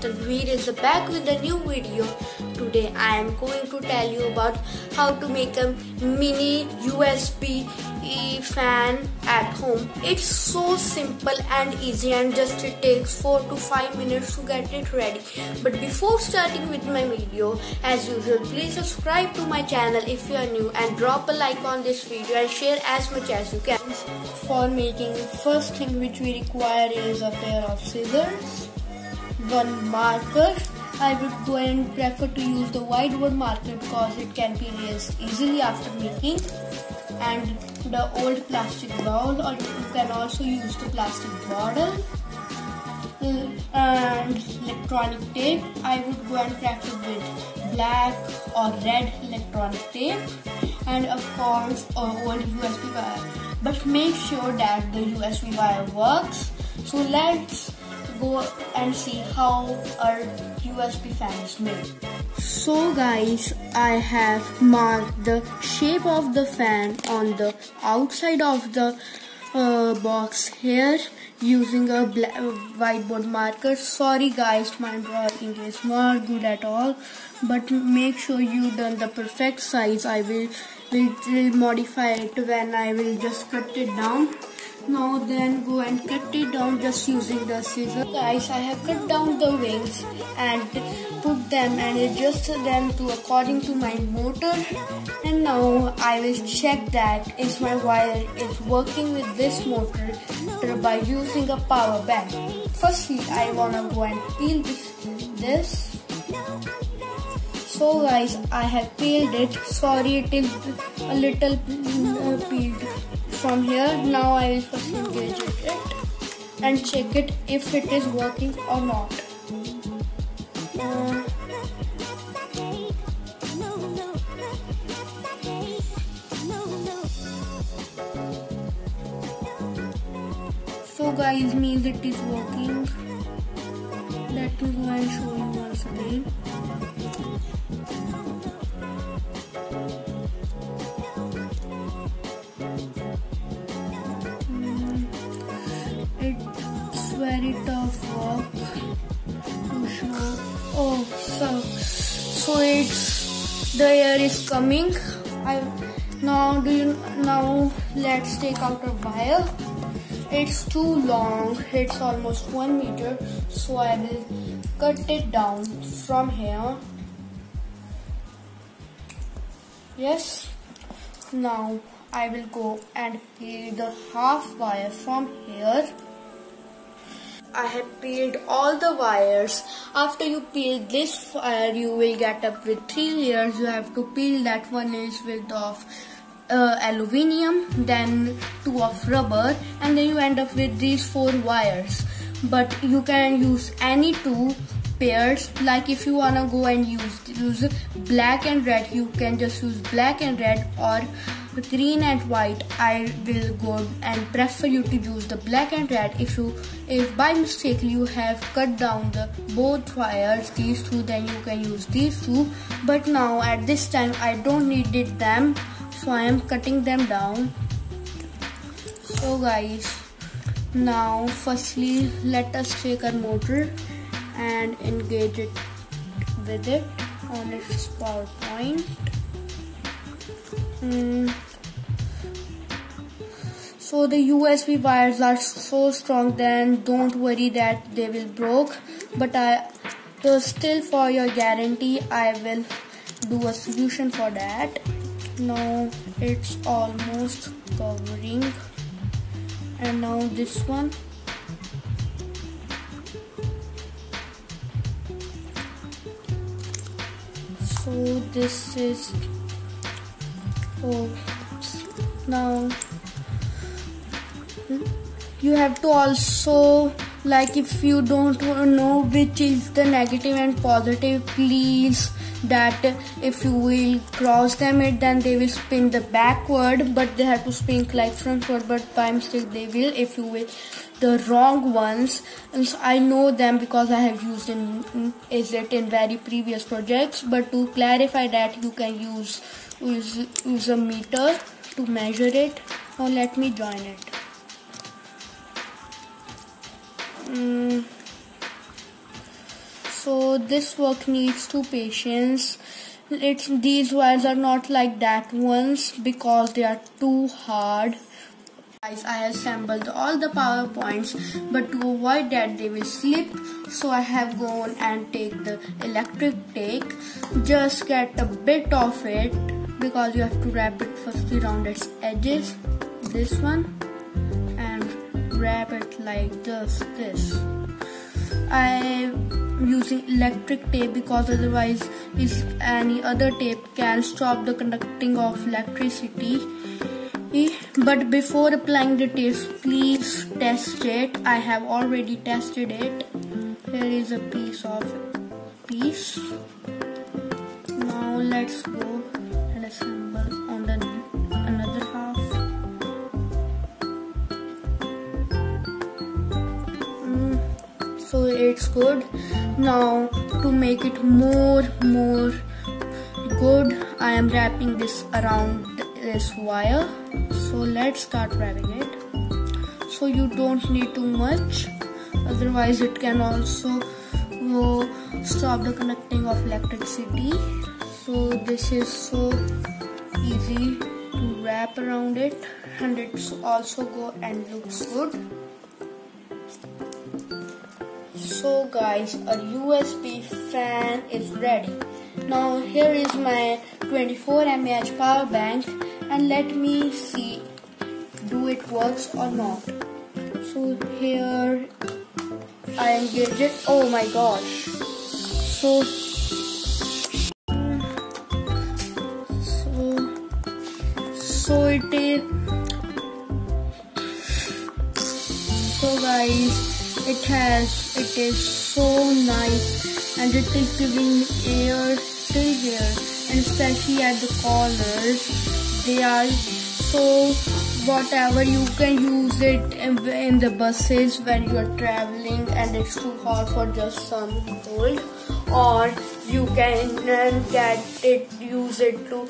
Tanvir is back with a new video. Today I am going to tell you about how to make a mini USB fan at home. It's so simple and easy, and just it takes 4 to 5 minutes to get it ready. But before starting with my video, as usual, please subscribe to my channel if you are new and drop a like on this video and share as much as you can. For making, first thing which we require is a pair of scissors, one marker. I would go and prefer to use the whiteboard marker because it can be erased easily after making, and the old plastic bowl, or you can also use the plastic bottle, and electronic tape. I would go and prefer with black or red electronic tape, and of course old USB wire, but make sure that the USB wire works. So let's go and see how our USB fan is made. So guys, I have marked the shape of the fan on the outside of the box here using a whiteboard marker. Sorry guys, my drawing is not good at all, but make sure you done the perfect size. I will modify it when I will just cut it down. Now then go and cut it down just using the scissors. Guys, I have cut down the wings and put them and adjusted them to according to my motor. And now I will check that if my wire is working with this motor by using a power bank. Firstly, I wanna go and peel this. So guys, I have peeled it. Sorry, it is a little peeled from here. Now I will first engage it and check it if it is working or not. So guys, means it is working. Let me go and show you once again. It's very tough work to show. Oh, so it's the air is coming. Now let's take out a wire. It's too long. It's almost 1 meter. So I will cut it down from here. Yes. Now I will go and peel the half wire from here. I have peeled all the wires. After you peel this wire, you will get up with 3 layers. You have to peel that. One is with of aluminium, then 2 of rubber, and then you end up with these 4 wires. But you can use any 2 pairs. Like if you wanna go and use black and red, you can just use black and red, or green and white. I will go and prefer you to use the black and red. If by mistake you have cut down the both wires, these 2, then you can use these 2. But now at this time I don't needed them, so I am cutting them down. So guys, now firstly let us take our motor and engage it with it on its power point. So the USB wires are so strong, then don't worry that they will break. But still for your guarantee, I will do a solution for that. Now it's almost covering, and now this one. So this is now you have to also, like, if you don't know which is the negative and positive, please that if you will cross them then they will spin the backward, but they have to spin like frontward, but by mistake they will if you will the wrong ones. And so I know them because I have used it in very previous projects. But to clarify that, you can use a meter to measure it. Now let me join it. So this work needs two patience. These wires are not like that ones because they are too hard. Guys, I have assembled all the power points, but to avoid that they will slip, so I have gone and take the electric tape. Just get a bit of it because you have to wrap it firstly around its edges, this one, and wrap it like this. I'm using electric tape because otherwise if any other tape can stop the conducting of electricity. But before applying the tape, please test it. I have already tested it. Here is a piece. Now let's go and assemble on the another half. So it's good. Now to make it more good, I am wrapping this around this wire. So let's start wrapping it. So you don't need too much, otherwise it can also stop the conducting of electricity. So this is so easy to wrap around it, and it's also go and looks good. So guys, a USB fan is ready. Now here is my 24 mAh power bank, and let me see do it works or not. So here I engage it. Oh my gosh. So it is. So guys, it is so nice, and it is giving air till here, and especially at the corners they are so whatever. You can use it in the buses when you are traveling and it's too hot for just some cold, or you can use it to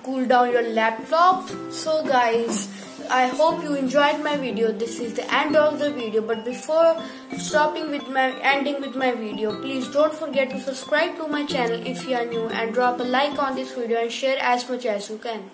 cool down your laptop. So guys, I hope you enjoyed my video. This is the end of the video, but before ending with my video, please don't forget to subscribe to my channel if you are new, and drop a like on this video and share as much as you can.